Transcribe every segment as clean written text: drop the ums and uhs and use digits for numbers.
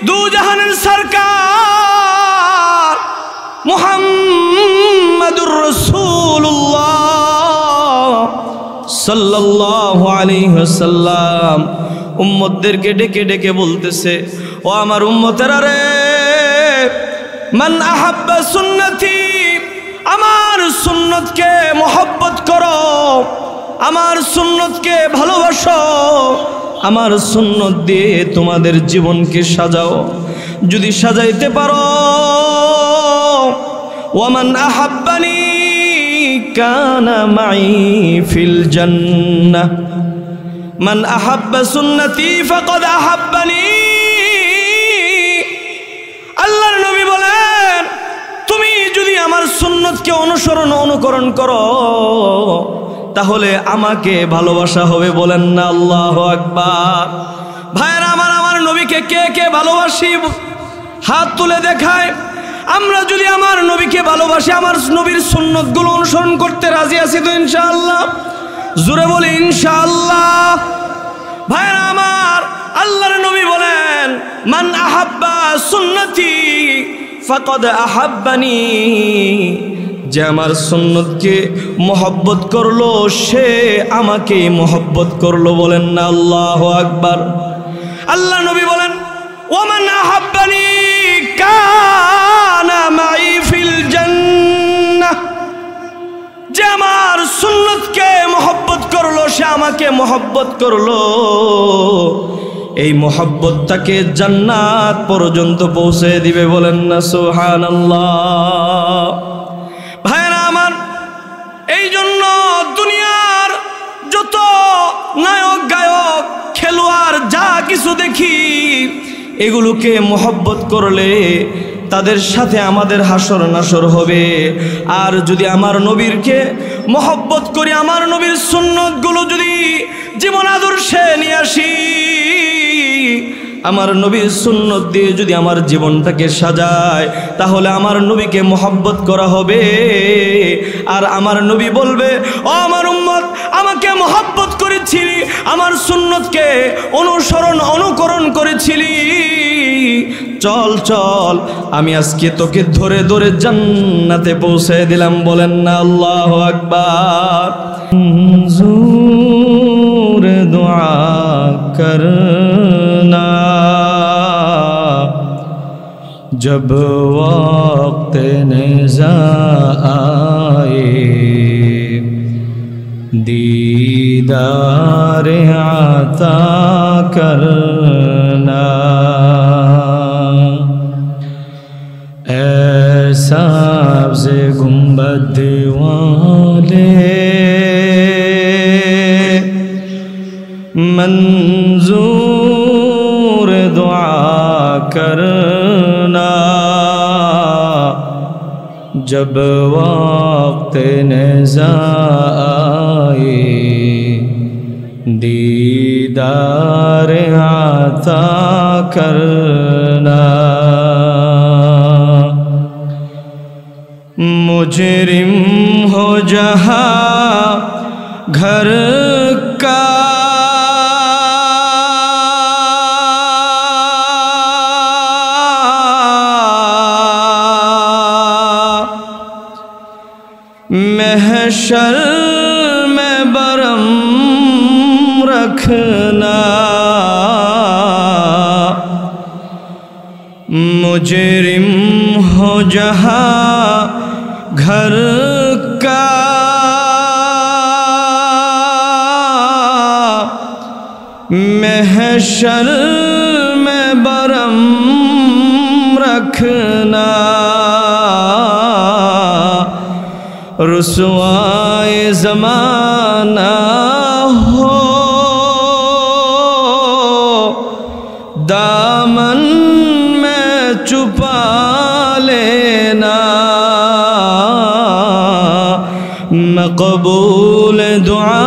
দু জাহানের সরকার মুহাম্মাদুর রাসূলুল্লাহ সাল্লাল্লাহু আলাইহি ওয়াসাল্লাম উম্মতদেরকে ডেকে ডেকে বলতেছে, ও আমার উম্মতেরা রে, মান আহাব্বা সুন্নতি, আমার সুন্নতকে মহব্বত করো, আমার সুন্নতকে ভালোবাসো, আমার সুন্নত দিয়ে তোমাদের জীবনকে সাজাও। যদি সাজাইতে পারো, ওয়ামান আহাব্বানি কানা মাই ফিল জান্নাহ, মান আহাব্বা সুন্নতি ফাকাদ আহাব্বানি। আল্লাহর নবী বলেন, তুমি যদি আমার সুন্নতকে অনুকরণ করো তাহলে আমাকে ভালোবাসা হবে। বলেন না আল্লাহু আকবার। ভাইরা আমার নবীকে কে কে ভালোবাসি হাত তুলে দেখায়। আমরা যদি আমার নবীকে ভালোবাসি, আমার নবীর সুন্নতগুলো অনুসরণ করতে রাজি আছি তো ইনশাআল্লাহ? জোরে বলি ইনশাআল্লাহ। ভাইরা আমার, আল্লাহর নবী বলেন, মান আহাব্বা সুন্নতি ফাকাদ আহাব্বানি, যে আমার সুন্নতকে মহব্বত করলো সে আমাকে মহব্বত করলো। বলেন না আল্লাহু আকবার। আল্লাহ নবী বলেন, ওমান আহাব্বানি কানা মাই ফিল জান্নাহ, যে আমার সুন্নতকে মহব্বত করলো সে আমাকে মহব্বত করলো। এই মহব্বত তাকে জান্নাত পর্যন্ত পৌঁছে দিবে। বলেন না সুবহানাল্লাহ। ভাইরা আমার, এই জন্য দুনিয়ার যত নায়ক গায়ক খেলোয়াড় যা কিছু দেখি, এগুলোকে মহব্বত করলে তাদের সাথে আমাদের হাসর নাসর হবে। আর যদি আমার নবীরকে মহব্বত করি, আমার নবীর সুন্নতগুলো যদি জীবন আদর্শে নিয়ে আসি, আমার নবীর সুন্নত দিয়ে যদি আমার জীবনটাকে সাজায়, তাহলে আমার নবীকে মহব্বত করা হবে। আর আমার নবী বলবে, ও আমার উম্মত, আমাকে মহব্বত করেছিলি, আমার সুন্নতকে অনুকরণ করেছিলি, চল চল, আমি আজকে তোকে ধরে ধরে জান্নাতে পৌঁছে দিলাম। বলেন না আল্লাহু আকবার। মনজুর দুআ করনা जब वक्त निज़ा आए, दीदार आता करना, ऐसा से गुंबद वाले मंजूर दुआ करना, जब वक्त निज़ा आए, दीदार आता करना। मुजरिम हो जहाँ घर का, महशर में बरम रखना, मुजरिम हो जहाँ घर का, महशर में बरम रखना, रुसवाए ज़माना हो दामन में छुपा लेना, मक़बूल दुआ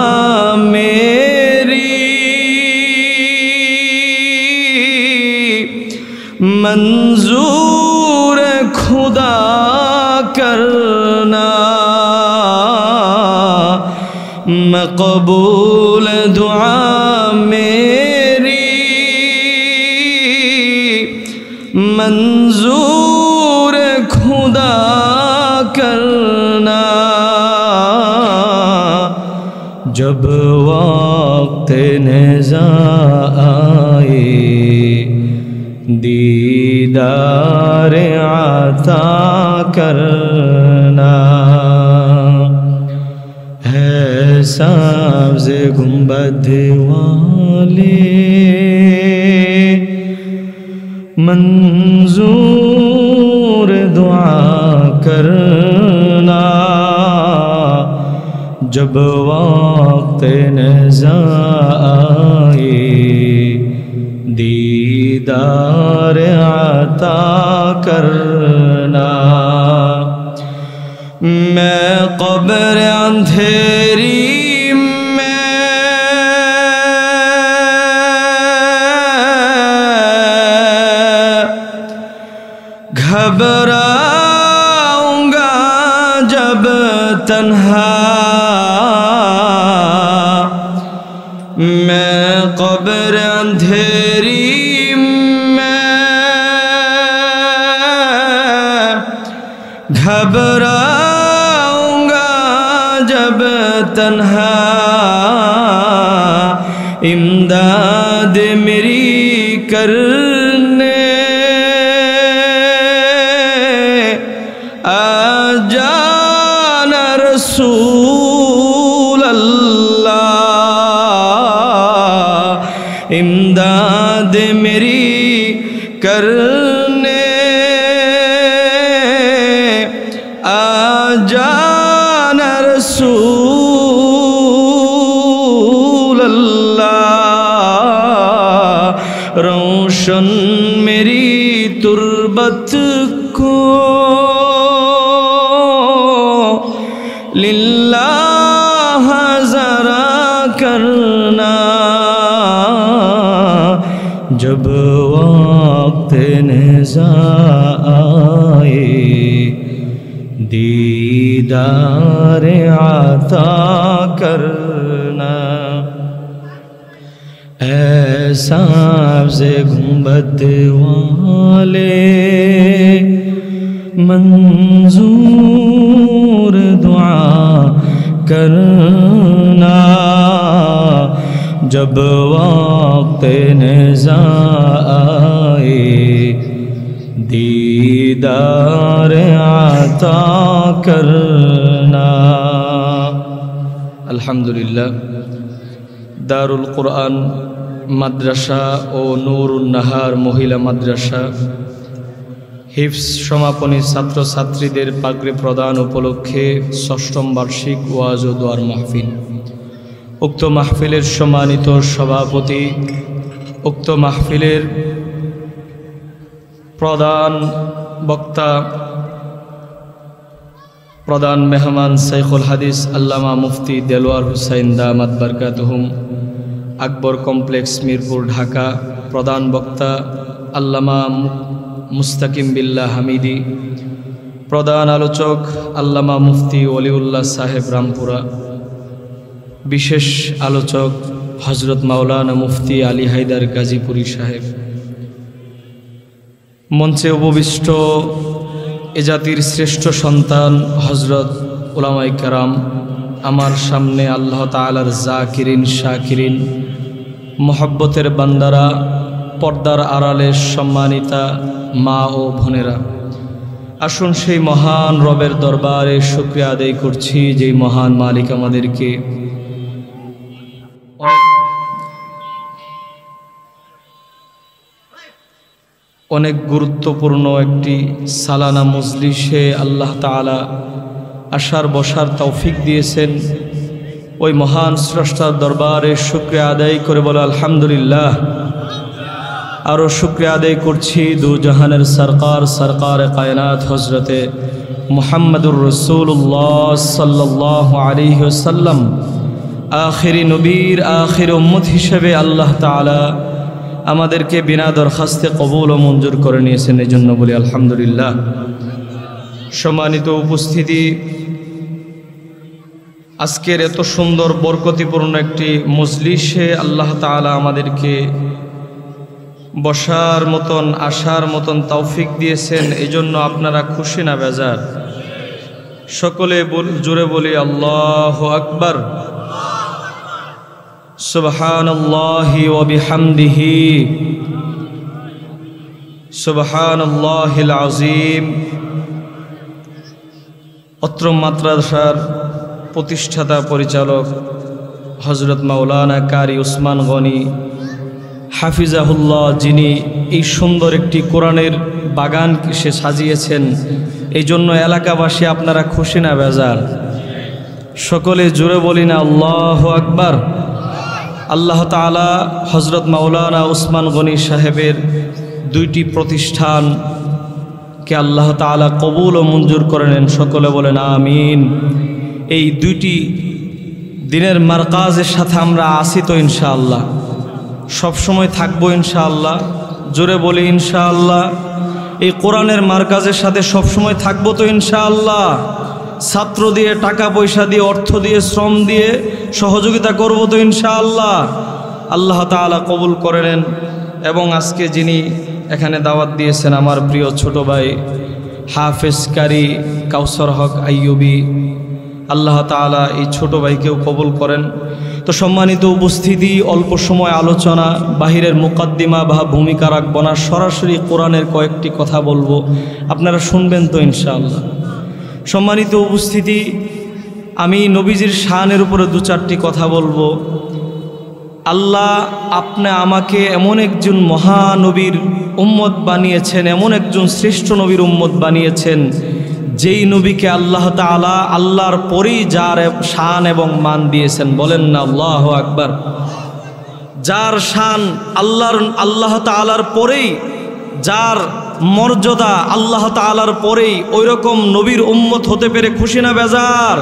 मेरी मंजूर खुदा करना, मक़बूल दुआ मेरी منظور خدا کرنا جب وقت نزا آئے دیدار عطا کرنا ہے سبز گنبد والے منظور دعا کرنا جب وقت نزا آئے دیدار عطا کرنا میں قبر اندھیری میں گھبراؤں گا جب تنہا میں قبر اندھیری میں گھبراؤں گا جب تنہا امداد میری کرنے آ جانا رسول اللہ امداد میری کرنے آ جانا رسول اللہ روشن میری تربت کو للہ ذرا کرنا جب وقت نزا آئے دیدار عطا کرنا اے سبز گنبد والے منظور دعا کرنا جب وقت نزا آئے دیدار عطا کرنا الحمدللہ دار القرآن মাদ্রাসা ও নূরুন নাহার মহিলা মাদ্রাসা হিফজ সমাপনী ছাত্রছাত্রীদের পাগড়ি প্রদান উপলক্ষে ৬ম বার্ষিক ওয়াজ ও দোয়ার মাহফিল। উক্ত মাহফিলের সম্মানিত সভাপতি, উক্ত মাহফিলের প্রধান বক্তা, প্রধান মেহমান শাইখুল হাদিস আল্লামা মুফতি দেলোয়ার হুসাইন দামাত বারকাতুহুম, আকবর কমপ্লেক্স মিরপুর ঢাকা। প্রধান বক্তা আল্লামা মুস্তাকিম বিল্লাহ হামিদি। প্রধান আলোচক আল্লামা মুফতি ওলিউল্লাহ সাহেব রামপুরা। বিশেষ আলোচক হজরত মাওলানা মুফতি আলী হায়দার গাজীপুরি সাহেব। মঞ্চে উপবিষ্ট এ জাতির শ্রেষ্ঠ সন্তান হজরত উলামায়ে কেরাম, আমার সামনে আল্লাহ তাআলার জাকিরিন শাকিরিন মোহাব্বতের বান্দারা, পর্দার আড়ালে সম্মানিতা মা ও বোনেরা, আসুন সেই মহান রবের দরবারে শুকরিয়া আদায় করছি যেই মহান মালিক আমাদেরকে অনেক গুরুত্বপূর্ণ একটি সালানা মজলিসে আল্লাহ তাআলা আসার বসার তৌফিক দিয়েছেন। ওই মহান স্রষ্টার দরবারে শুকরিয়া আদায় করে বলো আলহামদুলিল্লাহ। আরও শুকরিয়া আদায় করছি দু জাহানের সরকার, সরকারে কায়নাত হজরতে মুহাম্মদুর রাসূলুল্লাহ সাল্লাল্লাহু আলাইহি ওয়াসাল্লাম আখিরি নবীর আখির উম্মত হিসেবে আল্লাহ তাআলা আমাদেরকে বিনা দরখাস্তে কবুল ও মঞ্জুর করে নিয়েছেন, এই জন্য বলি আলহামদুলিল্লাহ। সম্মানিত উপস্থিতি, আজকের এত সুন্দর বরকতিপূর্ণ একটি মজলিসে আল্লাহ তাআলা আমাদেরকে বসার মতন আসার মতন তৌফিক দিয়েছেন, এজন্য আপনারা খুশি না বেজার? সকলে জোরে বলি আল্লাহু আকবার। সুবহানাল্লাহি ওয়া বিহামদিহি সুবহানাল্লাহিল আযীম। অত্র মাদ্রাসার প্রতিষ্ঠাতা পরিচালক হযরত মাওলানা কারি উসমান গনি হাফিজাহুল্লাহ, যিনি এই সুন্দর একটি কোরআনের বাগান সে সাজিয়েছেন, এই জন্য এলাকাবাসী আপনারা খুশি না বেজার? সকলে জোরে বলি না আল্লাহু আকবার। আল্লাহ তাআলা হযরত মাওলানা উসমান গনি সাহেবের দুইটি প্রতিষ্ঠানকে আল্লাহ তাআলা কবুল ও মঞ্জুর করে নেন। সকলে বলেন আমিন। এই দুইটি দিনের মারকাজের সাথে আমরা আসি তো ইনশাআল্লাহ, সবসময় থাকবো ইনশাআল্লাহ। জোরে বলি ইনশাআল্লাহ। এই কোরআনের মারকাজের সাথে সবসময় থাকবো তো ইনশাআল্লাহ। ছাত্র দিয়ে, টাকা পয়সা দিয়ে, অর্থ দিয়ে, শ্রম দিয়ে সহযোগিতা করবো তো ইনশাআল্লাহ। আল্লাহ তাআলা কবুল করে নেন। এবং আজকে যিনি এখানে দাওয়াত দিয়েছেন আমার প্রিয় ছোট ভাই হাফেজ কারি কাউসার হক আইয়ুবী, আল্লাহ তাআলা এই ছোট ভাইকেও কবুল করেন। তো সম্মানিত উপস্থিতি, অল্প সময় আলোচনা, বাহিরের মুকাদ্দিমা বা ভূমিকা রাখবো না, সরাসরি কোরআনের কয়েকটি কথা বলবো, আপনারা শুনবেন তো ইনশাআল্লাহ। সম্মানিত উপস্থিতি, আমি নবীজির শানের উপরে দু চারটি কথা বলবো। আল্লাহ আপনি আমাকে এমন একজন মহানবীর উম্মত বানিয়েছেন, এমন একজন শ্রেষ্ঠ নবীর উম্মত বানিয়েছেন, যেই নবীকে আল্লাহ তাআলা আল্লাহর পরেই যার শান এবং মান দিয়েছেন। বলেন না আল্লাহু আকবার। যার শান আল্লাহ তাআলার পরেই, যার মর্যাদা আল্লাহ তাআলার পরেই, ওই রকম নবীর উম্মত হতে পেরে খুশি না বেজার?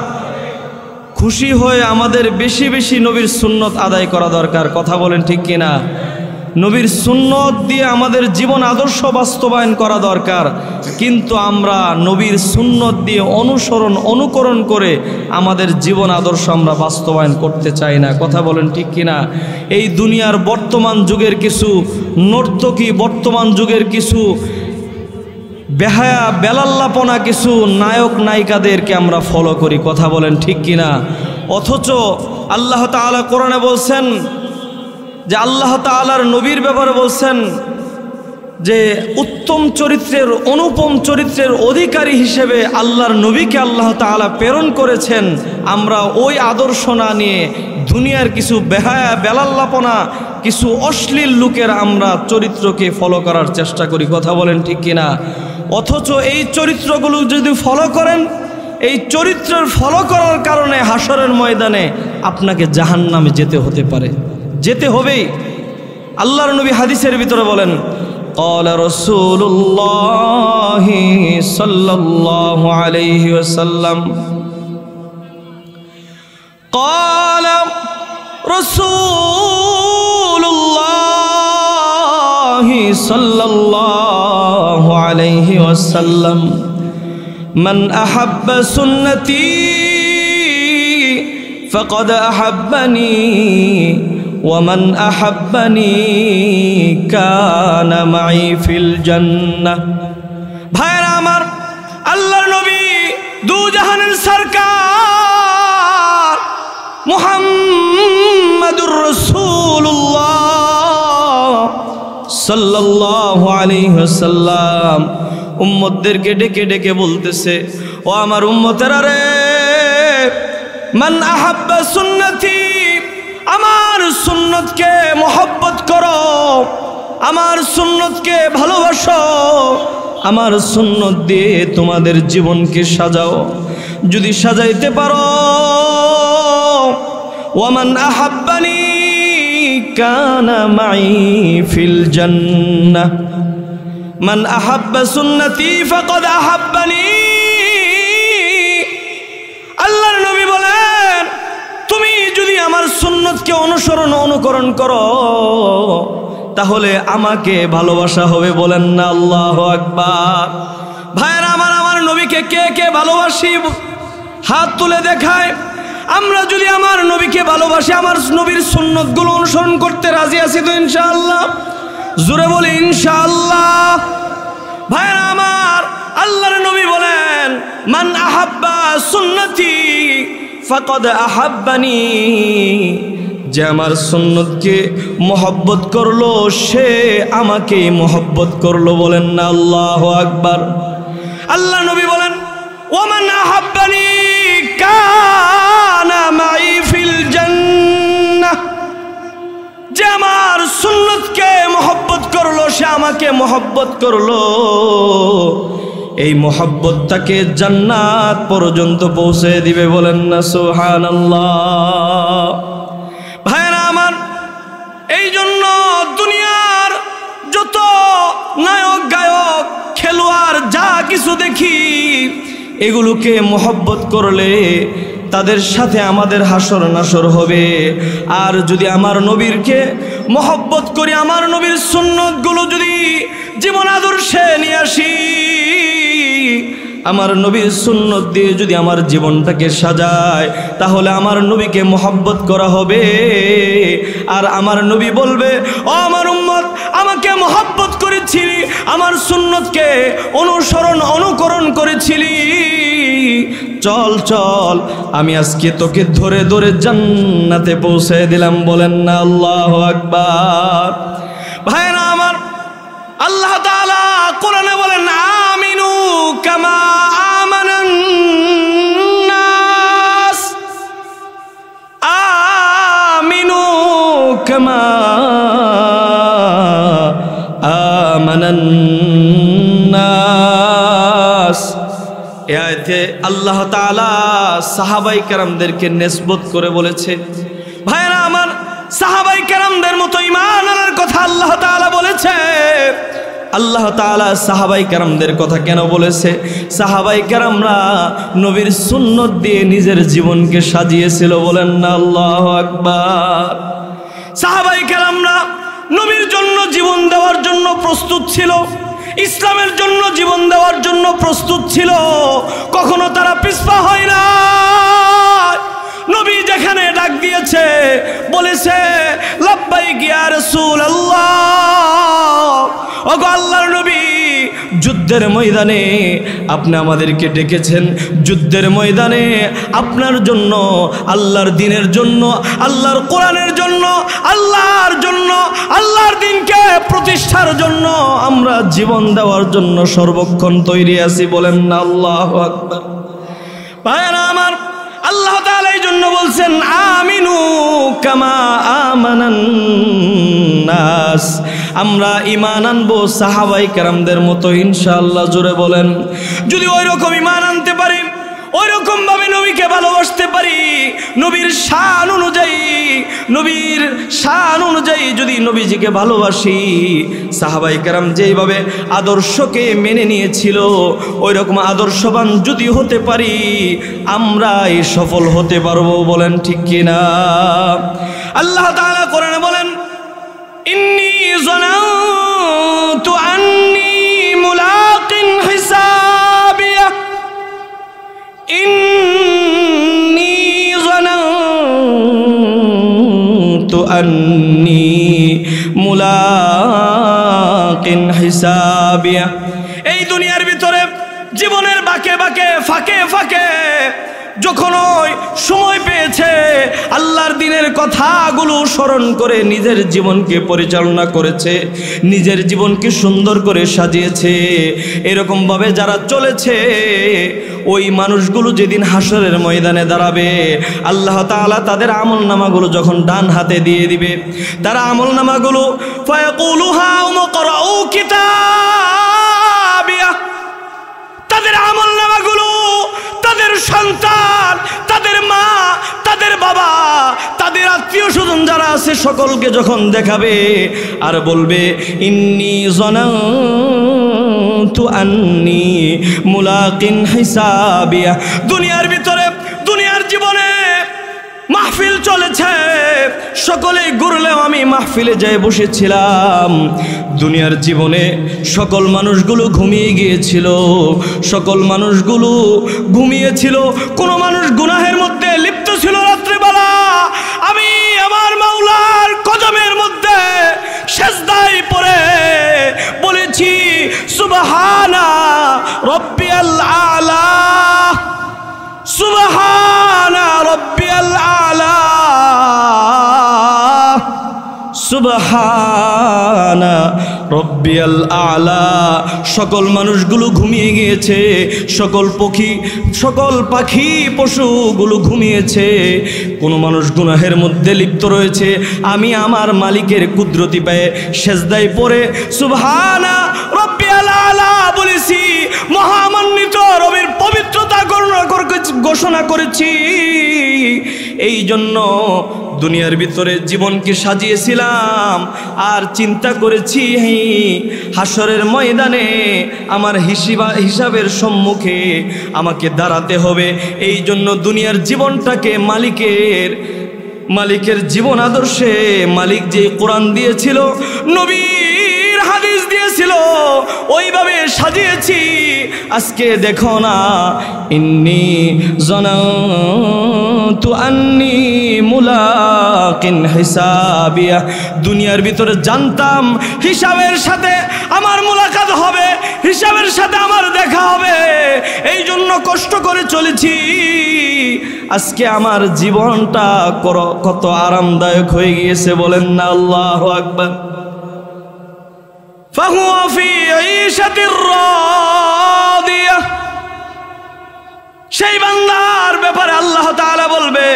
খুশি হয়ে আমাদের বেশি বেশি নবীর সুন্নত আদায় করা দরকার। কথা বলেন ঠিক কিনা? নবীর সুন্নত দিয়ে আমাদের জীবন আদর্শ বাস্তবায়ন করা দরকার, কিন্তু আমরা নবীর সুন্নত দিয়ে অনুকরণ করে আমাদের জীবন আদর্শ আমরা বাস্তবায়ন করতে চাই না। কথা বলেন ঠিক কিনা? এই দুনিয়ার বর্তমান যুগের কিছু নর্তকী, বর্তমান যুগের কিছু বেহায়া বেলাল্লাপনা কিছু নায়ক নায়িকাদেরকে আমরা ফলো করি। কথা বলেন ঠিক কিনা? অথচ আল্লাহ তাআলা কোরআনে বলছেন যে, আল্লাহ তাআলার নবীর ব্যাপারে বলছেন যে উত্তম চরিত্রের, অনুপম চরিত্রের অধিকারী হিসেবে আল্লাহর নবীকে আল্লাহ তাআলা প্রেরণ করেছেন। আমরা ওই আদর্শ না নিয়ে দুনিয়ার কিছু বেহায়া বেলাল্লাপনা, কিছু অশ্লীল লোকের আমরা চরিত্রকে ফলো করার চেষ্টা করি। কথা বলেন ঠিক কিনা? অথচ এই চরিত্রগুলো যদি ফলো করেন, এই চরিত্রের ফলো করার কারণে হাসরের ময়দানে আপনাকে জাহান্নামে যেতে হতে পারে, যেতে হবেই। আল্লাহর নবী হাদিসের ভিতরে বলেন, ক্বালা রাসূলুল্লাহ সাল্লাল্লাহু আলাইহি ওয়াসাল্লাম, ক্বালা রাসূলুল্লাহ সাল্লাল্লাহু আলাইহি ওয়াসাল্লাম, মান আহাব্বা সুন্নতি ফাকাদ আহাব্বানি ওয়ামান আহাব্বানি কানা মাই ফিল জান্নাহ। ভাইরা আমার, আল্লাহর নবী দু জাহানের সরকার মুহাম্মাদুর রাসূলুল্লাহ সাল্লাল্লাহু আলাইহি ওয়াসাল্লাম উম্মতদেরকে ডেকে ডেকে বলতেছে, ও আমার উম্মতেরা রে, মান আহাব্বা সুন্নতি, আমার সুন্নতকে মহব্বত করো, আমার সুন্নতকে ভালোবাসো, আমার সুন্নত দিয়ে তোমাদের জীবনকে সাজাও। যদি সাজাইতে পারো, ওয়ামান আহাব্বানি কানা মাই ফিল জান্নাহ, মান আহাব্বা সুন্নতি ফাকাদ আহাব্বানি। আল্লাহর নবী বলেন, তুমি যদি আমার সুন্নতকে অনুকরণ করো, তাহলে আমাকে ভালোবাসা হবে। বলেন না আল্লাহু আকবার। ভাইরা আমার নবীকে কে কে ভালোবাসি? হাত তুলে দেখায়। আমরা যদি আমার নবীকে ভালোবাসি, আমার নবীর সুন্নতগুলো অনুসরণ করতে রাজি আছি তো ইনশাআল্লাহ? জোরে বলি ইনশাআল্লাহ। ভাইরা আমার, আল্লাহর নবী বলেন, মান আহাব্বা সুন্নতি ফাকাদ আহাব্বানি, যে আমার সুন্নতকে মহব্বত করলো সে আমাকে মহব্বত করলো। বলেন না আল্লাহু আকবার। আল্লাহ নবী বলেন, ওমান আহাব্বানি কানা মাই ফিল জান্নাহ, যে আমার সুন্নতকে মহব্বত করলো সে আমাকে মহব্বত করলো। এই মহব্বতটাকে জান্নাত পর্যন্ত পৌঁছে দিবে। বলেন না সুবহানাল্লাহ। ভাইরা আমার, এই জন্য দুনিয়ার যত নায়ক গায়ক খেলোয়াড় যা কিছু দেখি, এগুলোকে মহব্বত করলে তাদের সাথে আমাদের হাসর নাসর হবে। আর যদি আমার নবীরকে মহব্বত করি, আমার নবীর সুন্নতগুলো যদি জীবন আদর্শে নিয়ে আসি, আমার নবীর সুন্নত দিয়ে যদি আমার জীবনটাকে সাজায়, তাহলে আমার নবীকে মহব্বত করা হবে। আর আমার নবী বলবে, ও আমার উম্মত, আমাকে মহব্বত করেছিলি, আমার সুন্নতকে অনুকরণ করেছিলি, চল চল, আমি আজকে তোকে ধরে ধরে জান্নাতে পৌঁছে দিলাম। বলেন না আল্লাহু আকবার। ভাইরা আমার, আল্লাহ তাআলা কোরআনে বলেন, আমিনু কামা আমানান নাস, আমিনু কামা আমানান নাস। এই আয়াতে আল্লাহ তাআলা সাহাবায়ে কেরামদেরকে নিসবত করে বলেছে। ভাইরা আমার, সাহাবায়ে কেরামদের মতো ঈমান আনার কথা আল্লাহ তাআলা বলেছে। আল্লাহ তাআলা সাহাবায়ে কেরামদের কথা কেন বলেছে? সাহাবায়ে কেরামরা নবীর সুন্নত দিয়ে নিজের জীবনকে সাজিয়েছিল। বলেন না আল্লাহু আকবার। সাহাবায়ে কেরামরা নবীর জন্য জীবন দেওয়ার জন্য প্রস্তুত ছিল, ইসলামের জন্য জীবন দেওয়ার জন্য প্রস্তুত ছিল। কখনো তারা পিছপা হয় না। নবী যেখানে ডাক দিয়েছে, বলেছে লাব্বাইক ইয়া রাসূলুল্লাহ। ওগো আল্লাহর নবী, যুদ্ধের ময়দানে আপনি আমাদেরকে ডেকেছেন, যুদ্ধের ময়দানে আপনার জন্য, আল্লাহর দ্বীনের জন্য, আল্লাহর কোরআনের জন্য, আল্লাহর দ্বীনকে প্রতিষ্ঠার জন্য আমরা জীবন দেওয়ার জন্য সর্বক্ষণ তৈরি আছি। বলেন না আল্লাহু আকবার। ভাইরা আমার, আল্লাহ তাআলা এই জন্য বলছেন, আমিনু কামা আমানান নাস, আমরা ঈমান আনবো সাহাবায়ে কেরামদের মতো ইনশাআল্লাহ। জোরে বলেন। যদি ওই রকম ঈমান আনতে পারি, ওই রকম ভাবে নবীকে ভালোবাসতে পারি, নবীর শান অনুযায়ী যদি নবীজিকে ভালোবাসি, সাহাবায়ে কেরাম যেইভাবে আদর্শকে মেনে নিয়েছিল, ওই রকম আদর্শবান যদি হতে পারি, আমরাই সফল হতে পারবো। বলেন ঠিক কিনা? আল্লাহ তাআলা কোরআনে বলেন, ইন্নী যানানতু আন্নী মুলাকিন হিসাবিয়া, ইন্নী যানানতু আন্নী মুলাকিন হিসাবিয়া। এই দুনিয়ার ভিতরে জীবনের বাঁকে বাঁকে, ফাঁকে ফাঁকে যখন ওই সময় পেয়েছে, আল্লাহর দ্বীনের কথাগুলো স্মরণ করে নিজের জীবনকে পরিচালনা করেছে, নিজের জীবনকে সুন্দর করে সাজিয়েছে। এরকম ভাবে যারা চলেছে, ওই মানুষগুলো যেদিন হাসরের ময়দানে দাঁড়াবে, আল্লাহ তাআলা তাদের আমলনামাগুলো যখন ডান হাতে দিয়ে দিবে, তারা আমলনামাগুলো ফায়াকুলু হাউম করাউ কিতাবিয়া, তাদের আমলনামাগুলো তাদের সন্তান, তাদের মা, তাদের বাবা, তাদের আত্মীয় স্বজন যারা আছে সকলকে যখন দেখাবে, আর বলবে, ইন্নী যানানতু আন্নী মুলাকিন হিসাবিয়া। দুনিয়ার ভিতরে, দুনিয়ার জীবনে মাহফিল চলেছে, সকলেই ঘুরলেও আমি মাহফিলে যেয়ে বসেছিলাম। দুনিয়ার জীবনে সকল মানুষগুলো ঘুমিয়ে গিয়েছিল, সকল মানুষগুলো ঘুমিয়েছিল, কোনো মানুষ গুনাহের মধ্যে লিপ্ত ছিল। রাত্রিবেলা আমি আমার মাওলার কদমের মধ্যে সেজদায় পড়ে রব্বিয়াল আলা, সুবহানা রব্বিয়াল আলা, সুবহানা রব্বিয়াল আলা। সকল মানুষগুলো ঘুমিয়ে গিয়েছে, সকল পাখি পশুগুলো ঘুমিয়েছে, কোনো মানুষ গুনাহের মধ্যে লিপ্ত রয়েছে। আমি আমার মালিকের কুদরতি পায়ে সেজদায় পড়ে সুবহানা রব্বিয়াল আলা বলেছি, মহামান্বিত রবের পবিত্রতা ঘোষণা করেছি। এই জন্য দুনিয়ার ভিতরে জীবনকে সাজিয়েছিলাম আর চিন্তা করেছি হাসরের ময়দানে আমার হিসাবের সম্মুখে আমাকে দাঁড়াতে হবে। এই জন্য দুনিয়ার জীবনটাকে মালিকের জীবন আদর্শে, মালিক যে কোরআন দিয়েছিল, নবীর হাদিস দিয়েছিল, ওইভাবে সাজিয়েছি। আজকে দেখো না, ইন্নী জানাতু আন্নী মুলাকিন হিসাবিয়া, দুনিয়ার ভিতরে জানতাম হিসাবের সাথে আমার মুলাকাত হবে, হিসাবের সাথে আমার দেখা হবে, এই জন্য কষ্ট করে চলেছি। আজকে আমার জীবনটা কত আরামদায়ক হয়ে গিয়েছে, বলেন না আল্লাহু আকবার। ফাহুয়া ফি ঈশাতির রাদিয়া, সেই বান্দার ব্যাপারে আল্লাহ তাআলা বলবে,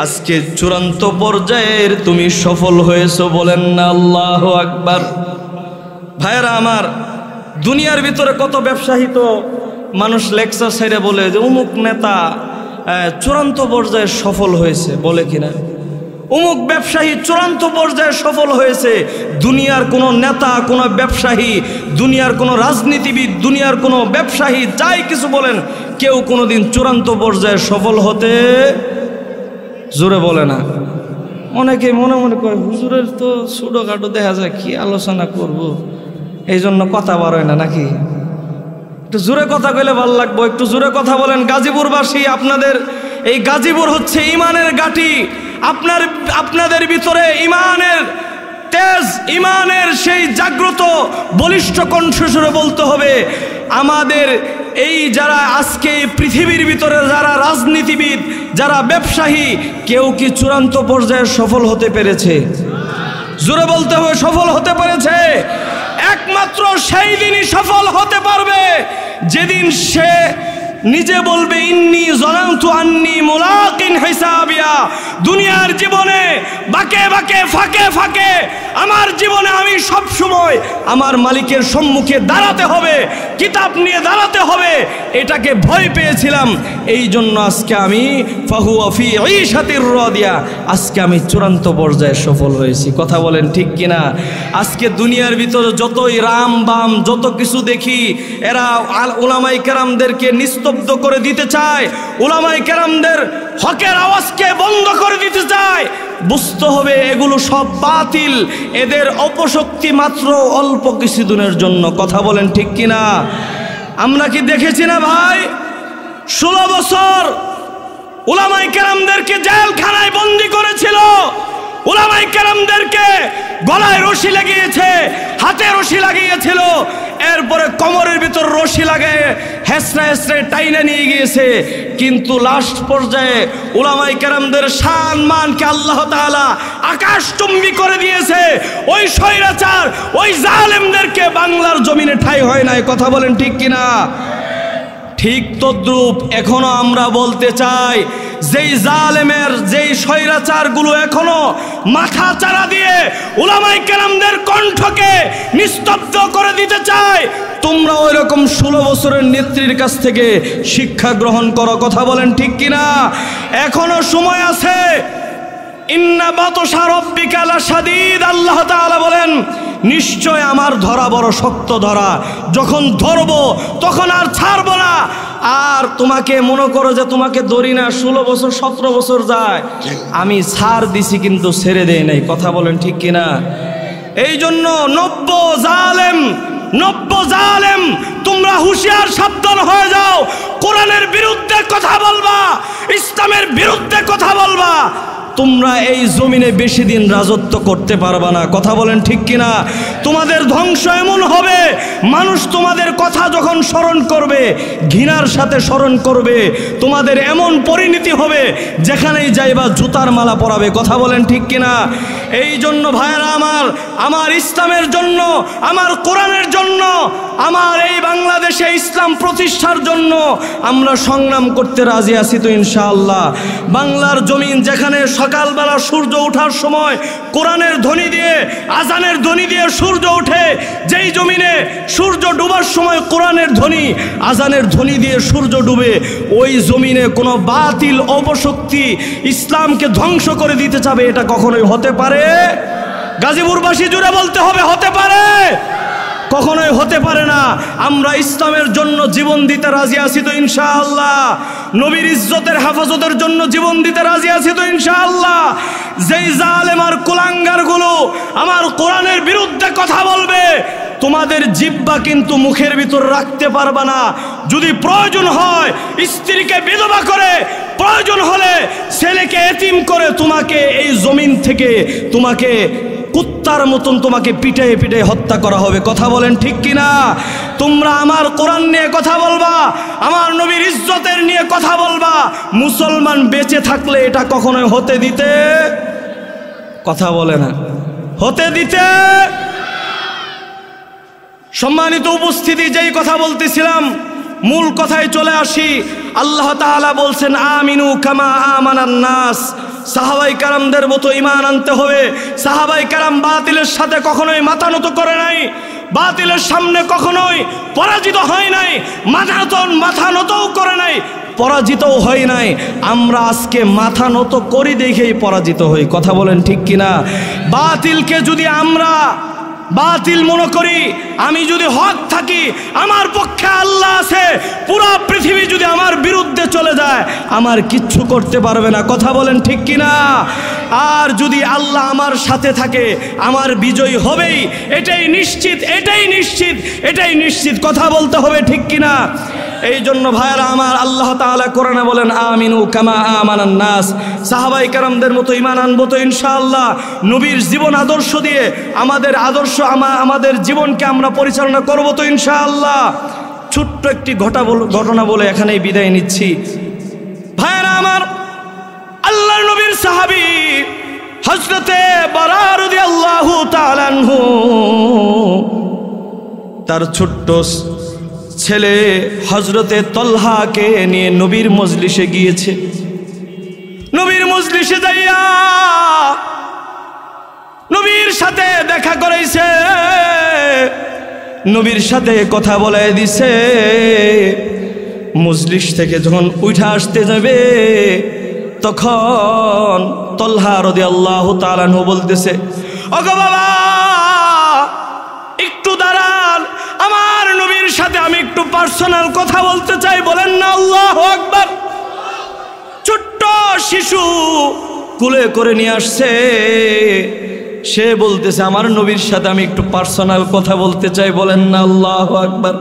আজকে চূড়ান্ত পর্যায়ের তুমি সফল হয়েছো, বলেন না আল্লাহু আকবার। ভাইরা আমার, দুনিয়ার ভিতরে কত ব্যবসায়ী তো মানুষ লেকচার ছেড়ে বলে যে অমুক নেতা চূড়ান্ত পর্যায়ে সফল হয়েছে, বলে কিনা? অমুক ব্যবসায়ী চূড়ান্ত পর্যায়ে সফল হয়েছে। দুনিয়ার কোনো নেতা, কোনো ব্যবসায়ী, দুনিয়ার কোনো রাজনীতিবিদ, দুনিয়ার কোনো ব্যবসায়ী, যাই কিছু বলেন, কেউ কোনোদিন চূড়ান্ত পর্যায়ে সফল হতে জোরে বলে না। অনেকে মনে মনে কয় হুজুরের তো ছোটোখাটো দেখা যায়, কি আলোচনা করব, এই জন্য কথা বার হয় না নাকি? একটু জোরে কথা কইলে ভালো লাগবো, একটু জোরে কথা বলেন। গাজীপুরবাসী, আপনাদের এই গাজীপুর হচ্ছে ইমানের ঘাঁটি। আপনাদের ভিতরে ইমানের তেজ, ইমানের সেই জাগ্রত বলিষ্ঠ কণ্ঠস্বরে বলতে হবে, আমাদের এই যারা আজকে পৃথিবীর ভিতরে যারা রাজনীতিবিদ, যারা ব্যবসায়ী, কেউ কি চূড়ান্ত পর্যায়ে সফল হতে পেরেছে? জোরে বলতে হবে, সফল হতে পেরেছে? একমাত্র সেই দিনই সফল হতে পারবে যেদিন সে নিজে বলবে, ইন্নী জানাতু আন্নী মুলাকিন হিসাবিয়া। দুনিয়ার জীবনে বাঁকে বাঁকে, ফাঁকে ফাঁকে আমার জীবনে আমি সব সময় আমার মালিকের সম্মুখে দাঁড়াতে হবে, কিতাব নিয়ে দাঁড়াতে হবে, এটাকে ভয় পেয়েছিলাম। এই জন্য আজকে আমি ফাহুয়া ফি ঈশাতির রাদিয়া, আজকে আমি চূড়ান্ত পর্যায়ে সফল হয়েছি। কথা বলেন ঠিক কিনা? আজকে দুনিয়ার ভিতরে যতই রাম বাম যত কিছু দেখি, এরা উলামায়ে কেরামদেরকে নিস্তব্ধ করে দিতে চায়, উলামায়ে কেরামদের হকের আওয়াজকে বন্ধ করে দিতে চায়। বুঝতে হবে এগুলো সব বাতিল, এদের অপশক্তি মাত্র অল্প কিছুদিনের জন্য। কথা বলেন ঠিক কিনা? আমরা কি দেখেছি না ভাই, 16 বছর উলামায়ে কেরামদেরকে জেলখানায় বন্দী করেছিল, উলামায়ে কেরামদেরকে গলায় রশি লাগিয়েছে, হাতে রশি লাগিয়েছিল, এরপরে কোমরের ভিতর রশি লাগিয়ে হেসরা হেসরে টাইনা নিয়ে গিয়েছে। কিন্তু লাস্ট পর্যায়ে উলামায়ে কেরামদের শান মানকে আল্লাহ তাআলা আকাশচুম্বী করে দিয়েছে। ওই স্বৈরাচার, ওই জালেমদেরকে বাংলার জমিনে ঠাঁই হয় নাই। কথা বলেন ঠিক কিনা? ঠিক তদ্রূপ এখনো আমরা বলতে চাই, যেই জালেমের, যেই স্বৈরাচারগুলো এখনো মাথা চারা দিয়ে উলামায়ে কেরামদের কণ্ঠকে নিস্তব্ধ করে দিতে চায়, তোমরা ওই রকম 16 বছরের নেত্রীর কাছ থেকে শিক্ষা গ্রহণ করো। কথা বলেন ঠিক কিনা? এখনো সময় আছে। ইন্না বাতশা রাব্বিকা লাশাদীদ, আল্লাহ তাআলা বলেন, নিশ্চয় আমার ধরা বড় শক্ত ধরা, যখন ধরবো তখন আর ছাড়বো না। আর তোমাকে মনে করো যে তোমাকে ধরি না, 16 বছর 17 বছর যায়, আমি ছাড় দিছি কিন্তু ছেড়ে দেই নাই। কথা বলেন ঠিক কিনা? এই জন্য 90 জালেম তোমরা হুঁশিয়ার সাবধান হয়ে যাও। কোরআনের বিরুদ্ধে কথা বলবা, ইসলামের বিরুদ্ধে কথা বলবা, তোমরা এই জমিনে বেশি দিন রাজত্ব করতে পারবে না। কথা বলেন ঠিক কিনা? তোমাদের ধ্বংস এমন হবে, মানুষ তোমাদের কথা যখন স্মরণ করবে ঘৃণার সাথে স্মরণ করবে, তোমাদের এমন পরিণতি হবে যেখানেই যাইবা জুতার মালা পরাবে। কথা বলেন ঠিক কিনা? এই জন্য ভাইয়েরা আমার ইসলামের জন্য, আমার কোরআনের জন্য, আমার এই বাংলাদেশে ইসলাম প্রতিষ্ঠার জন্য আমরা সংগ্রাম করতে রাজি আছি তো ইনশাআল্লাহ। বাংলার জমিন যেখানে সকালবেলা সূর্য ওঠার সময় কোরআনের ধ্বনি দিয়ে, আজানের ধ্বনি দিয়ে সূর্য ওঠে, যেই জমিনে সূর্য ডুবার সময় কোরআনের ধ্বনি, আজানের ধ্বনি দিয়ে সূর্য ডুবে, ওই জমিনে কোনো বাতিল অপশক্তি ইসলামকে ধ্বংস করে দিতে চাবে, এটা কখনোই হতে পারে? গাজীপুরবাসী জুড়ে বলতে হবে, হতে পারে? কখনোই হতে পারে না। আমরা ইসলামের জন্য জীবন দিতে রাজি আছি তো ইনশাআল্লাহ। নবীর ইজ্জতের হেফাজতের জন্য জীবন দিতে রাজি আছি তো ইনশাআল্লাহ। যেই জালেম আর কুলাঙ্গারগুলো আমার কোরআনের বিরুদ্ধে কথা বলবে, তোমাদের জিহ্বা কিন্তু মুখের ভিতর রাখতে পারবে না। যদি প্রয়োজন হয় স্ত্রীকে বিধবা করে, প্রয়োজন হলে ছেলেকে এতিম করে তোমাকে এই জমিন থেকে তোমাকে কুত্তার মতন তোমাকে পিটায়ে পিটায়ে হত্যা করা হবে। কথা বলেন ঠিক কিনা? তোমরা আমার কোরআন নিয়ে কথা বলবা, আমার নবীর ইজ্জতের নিয়ে কথা বলবা, মুসলমান বেঁচে থাকলে এটা কখনোই হতে দিতে, কথা বলে না, হতে দিতে। সম্মানিত উপস্থিতি, যেই কথা বলতেছিলাম মূল কথায় চলে আসি। আল্লাহ তাআলা বলছেন আমিনু কামা আমানান নাস। সাহাবাই কারামদের মতো ঈমান আনতে হবে। সাহাবাই কারাম বাতিলের সাথে কখনোই মাথা নত করে নাই, বাতিলের সামনে কখনোই পরাজিত হয় নাই, মাথা নতও করে নাই, পরাজিতও হয় নাই। আমরা আজকে মাথা নত করি দেখেই পরাজিত হই। কথা বলেন ঠিক কিনা? বাতিলকে যদি আমরা বাতিল মনে করি, আমি যদি হক থাকি, আমার পক্ষে আল্লাহ আছে, পুরা পৃথিবী যদি আমার বিরুদ্ধে চলে যায় আমার কিচ্ছু করতে পারবে না। কথা বলেন ঠিক কিনা? আর যদি আল্লাহ আমার সাথে থাকে আমার বিজয় হবেই, এটাই নিশ্চিত, এটাই নিশ্চিত, এটাই নিশ্চিত। কথা বলতে হবে ঠিক কিনা? এই জন্য ভাইয়েরা আমার, আল্লাহ তাআলা কোরআনে বলেন আমিনু কামা আমানান নাস। সাহাবাই কেরামদের মতো ঈমান আনবো তো ইনশাআল্লাহ। নবীর জীবন আদর্শ দিয়ে আমাদের আদর্শ, আমাদের জীবনকে আমরা পরিচালনা করব তো ইনশাআল্লাহ। ছোট্ট একটি ঘটনা বলে এখানেই বিদায় নিচ্ছি। ভাইয়েরা আমার, আল্লাহর নবীর সাহাবী হযরতে বারা রাদিয়াল্লাহু তাআলা আনহু তার ছোট্ট ছেলে হযরতে তলহাকে নিয়ে নবীর মজলিসে গিয়েছে। নবীর মজলিসে যাইয়া নবীর সাথে দেখা করাইছে, নবীর সাথে কথা বলায় দিছে। মজলিস থেকে যখন উঠে আসতে যাবে তখন তলহা রাদিয়াল্লাহু তাআলা আনহু বলতেছে, ওগো বাবা একটু দাঁড়ান, আমার নবীর সাথে আমি একটু পার্সোনাল কথা বলতে চাই। বলেন না আল্লাহু আকবার। ছোট্ট শিশু কুলে করে নিয়ে আসছে, সে বলতেছে আমার নবীর সাথে আমি একটু পার্সোনাল কথা বলতে চাই। বলেন না আল্লাহু আকবার।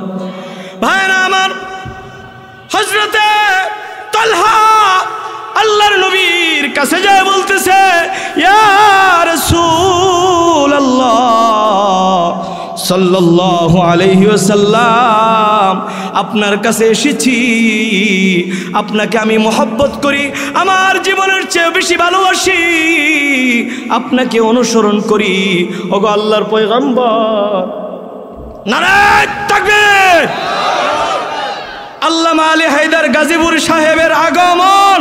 ভাইরা আমার, হযরতে তালহা আল্লাহর নবীর কাছে যায় বলতেছে, ইয়া রাসূলুল্লাহ সাল্লাল্লাহু আলাইহি ওয়াসাল্লাম, আপনার কাছে এসেছি, আপনাকে আমি মহব্বত করি, আমার জীবনের চেয়ে বেশি ভালোবাসি, আপনাকে অনুসরণ করি। ওগো আল্লাহর পয়গম্বর, নারায়ে তাকবীর। আল্লামা আলী হায়দার গাজীপুর সাহেবের আগমন।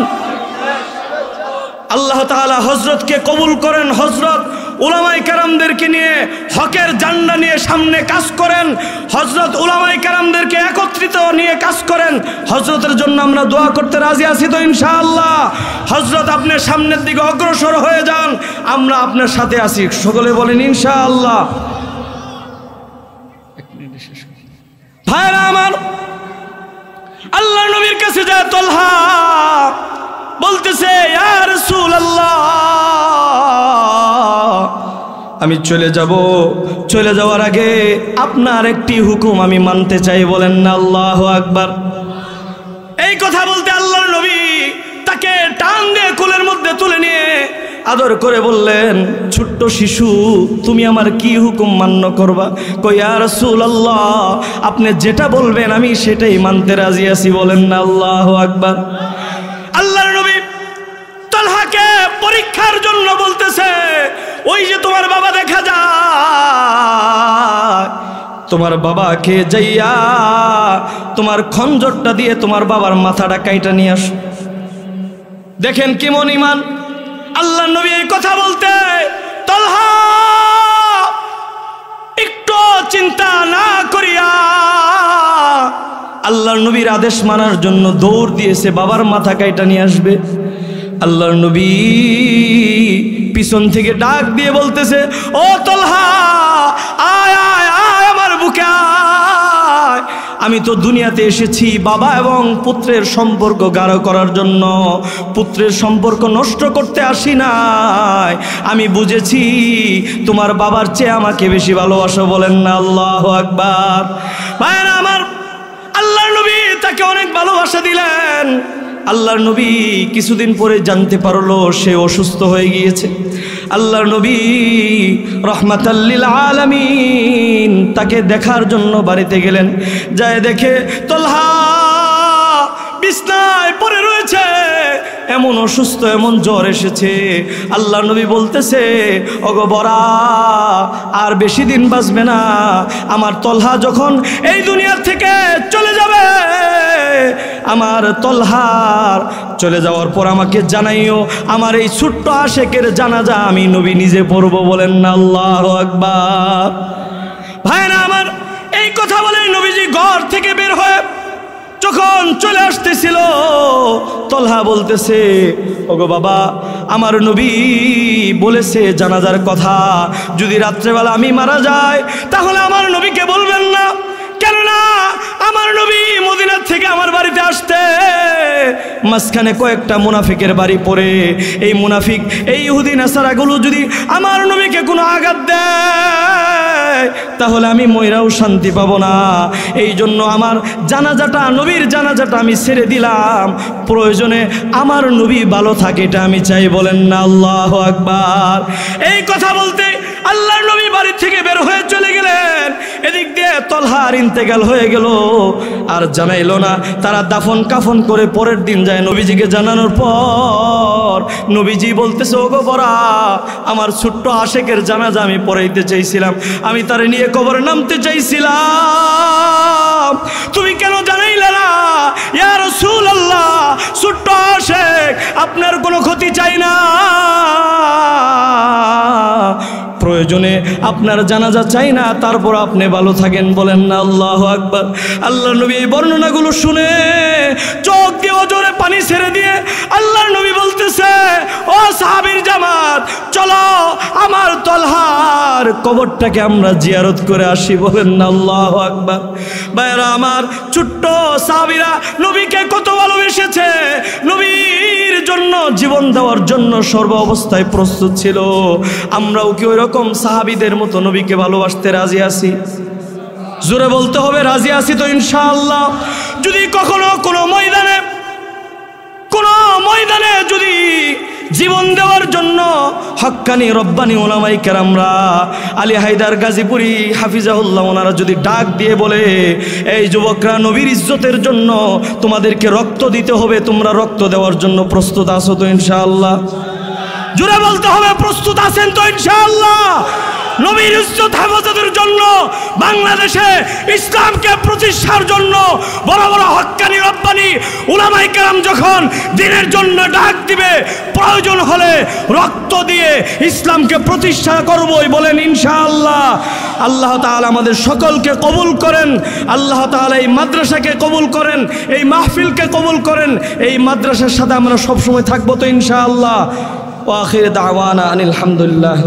আল্লাহ তাআলা হযরতকে কবুল করেন। হযরত উলামায়ে কেরামদেরকে নিয়ে হকের ঝান্ডা নিয়ে সামনে কাজ করেন। হযরত উলামায়ে কেরামদেরকে একত্রিত নিয়ে কাজ করেন। হযরতের জন্য আমরা দোয়া করতে রাজি আছি তো ইনশাআল্লাহ। হযরত আপনি সামনের দিকে অগ্রসর হয়ে যান, আমরা আপনার সাথে আছি। সকলে বলেন ইনশাআল্লাহ। ভাইরা আমার, আল্লাহর নবীর কাছে যায় তলহা, বলতেছে ইয়া রাসূলুল্লাহ আমি চলে যাব, চলে যাওয়ার আগে আপনার একটি হুকুম আমি মানতে চাই। বলেন না আল্লাহু আকবার। এই কথা বলতে আল্লাহর নবী তাকে টান দিয়ে কোলের মধ্যে তুলে নিয়ে আদর করে বললেন, ছোট্ট শিশু, তুমি আমার কি হুকুম মান্য করবা? কই ইয়া রাসূলুল্লাহ, আপনি যেটা বলবেন আমি সেটাই মানতে রাজি আছি। বলেন না আল্লাহু আকবার। আল্লাহর নবী তালহাকে পরীক্ষার জন্য বলতেছে, ওই যে তোমার বাবা দেখা যায়, তোমার বাবাকে যাইয়া তোমার খঞ্জরটা দিয়ে তোমার বাবার মাথাটা কাইটা নিয়ে আসো। দেখেন কেমন ঈমান। আল্লাহর নবী এই কথা বলতে তালহা একটু চিন্তা না করিয়া আল্লাহর নবীর আদেশ মানার জন্য দৌড় দিয়েছে, বাবার মাথা কাইটা নিয়ে আসবে। আল্লাহর নবী পিছন থেকে ডাক দিয়ে বলতেছে, ও তালহা, আয় আয় আয় আমার বুকে আয়। আমি তো দুনিয়াতে এসেছি বাবা এবং পুত্রের সম্পর্ক গাঢ় করার জন্য, পুত্রের সম্পর্ক নষ্ট করতে আসি নাই। আমি বুঝেছি তোমার বাবার চেয়ে আমাকে বেশি ভালোবাসো। বলেন না আল্লাহু আকবার। ভাইরা আমার, আল্লাহর নবী তাকে অনেক ভালোবাসা দিলেন। আল্লাহর নবী কিছুদিন পরে জানতে পারলো সে অসুস্থ হয়ে গিয়েছে। আল্লাহর নবী রহমাতাল লিল আলামিন তাকে দেখার জন্য বাড়িতে গেলেন। যায় দেখে তালহা বিছনায় পড়ে রয়েছে, এমন অসুস্থ, এমন জ্বর এসেছে। আল্লাহর নবী বলতেছে, ওগো বরা, আর বেশি দিন বাঁচবে না। আমার তালহা যখন এই দুনিয়ার থেকে চলে যাবে, আমার তালহার চলে যাওয়ার পর আমাকে জানাইও, আমার এই ছোট্ট আশেকের জানাজা আমি নবী নিজে পড়ব। বলেন না আল্লাহু আকবার। ভাইরা আমার, এই কথা বলে নবীজি ঘর থেকে বের হয়ে যখন চলে আসতেছিল, তালহা বলতেছে, ওগো বাবা, আমার নবী বলেছে জানাজার কথা, যদি রাত্রেবেলা আমি মারা যাই তাহলে আমার নবীকে বলবেন না, কেননা আমার নবী মদিনা থেকে আমার বাড়িতে আসতে মাঝখানে কয়েকটা মুনাফিকের বাড়ি পড়ে, এই মুনাফিক, এই ইহুদি নাসারাগুলো যদি আমার নবীকে কোনো আঘাত দেয় তাহলে আমি ময়রাও শান্তি পাবো না। এই জন্য আমার জানাজাটা, নবীর জানাজাটা আমি ছেড়ে দিলাম, প্রয়োজনে আমার নবী ভালো থাকে এটা আমি চাই। বলেন না আল্লাহু আকবার। এই কথা বলতে আল্লাহর নবী বাড়ি থেকে বের হয়ে চলে গেলেন। এদিক দিয়ে তালহার ইন্তেকাল হয়ে গেল, আর জানাইলো না। তারা দাফন কাফন করে পরের দিন যায় নবীজিকে জানানোর পর নবীজি বলতেছে, ওগো বরা, আমার ছোট্ট আশেকের জানাজা আমি পড়াইতে চাইছিলাম, আমি তারে নিয়ে কবরে নামতে চাইছিলাম, তুমি কেন জানাইলে না? ইয়া রাসূলুল্লাহ, ছোট্ট আশেক, আপনার কোনো ক্ষতি চাই না, প্রয়োজনে আপনার জানাজা চাই না, তারপর আপনি ভালো থাকেন। বলেন না আল্লাহু আকবার। আল্লাহর নবী এই বর্ণনাগুলো শুনে চোখ দিয়ে অজরে পানি ছেড়ে দিয়ে আল্লাহর নবী বলতেছে, ও সাহাবীর জামাত, চলো আমার তালহার কবরটাকে আমরা জিয়ারত করে আসি। বলেন না আল্লাহু আকবার। ভাইরা আমার, ছোট্ট সাহাবীরা নবীকে কত ভালোবেসেছে, নবীর জন্য জীবন দেওয়ার জন্য সর্ব অবস্থায় প্রস্তুত ছিল। আমরাও কি ওই রকম সাহাবীদের মতো নবীকে ভালোবাসতে রাজি আছি? জোরে বলতে হবে, রাজি আছি তো ইনশাআল্লাহ। যদি কখনো কোনো ময়দানে যদি জীবন দেওয়ার জন্য হক্কানি রব্বানি ওলামায়ে কেরামরা, আলী হায়দার গাজীপুরি হাফিজাহুল্লাহ, ওনারা যদি ডাক দিয়ে বলে, এই যুবকরা, নবীর ইজ্জতের জন্য তোমাদেরকে রক্ত দিতে হবে, তোমরা রক্ত দেওয়ার জন্য প্রস্তুত আছো তো ইনশাআল্লাহ? জোরে বলতে হবে, প্রস্তুত আছেন তো ইনশাআল্লাহ? নবীর ইজ্জত হেফাজতের জন্য, বাংলাদেশে ইসলামকে প্রতিষ্ঠার জন্য বড় বড় হক্কানি রব্বানি উলামায়ে কেরাম যখন দ্বীনের জন্য ডাক দিবে, প্রয়োজন হলে রক্ত দিয়ে ইসলামকে প্রতিষ্ঠা করবই। বলেন ইনশাআল্লাহ। আল্লাহ তাআলা আমাদের সকলকে কবুল করেন। আল্লাহ তাআলা এই মাদ্রাসাকে কবুল করেন, এই মাহফিলকে কবুল করেন। এই মাদ্রাসার সাথে আমরা সবসময় থাকবো তো ইনশাআল্লাহ। ওয়া আখির দাওয়ানা আনিল হামদুলিল্লাহি।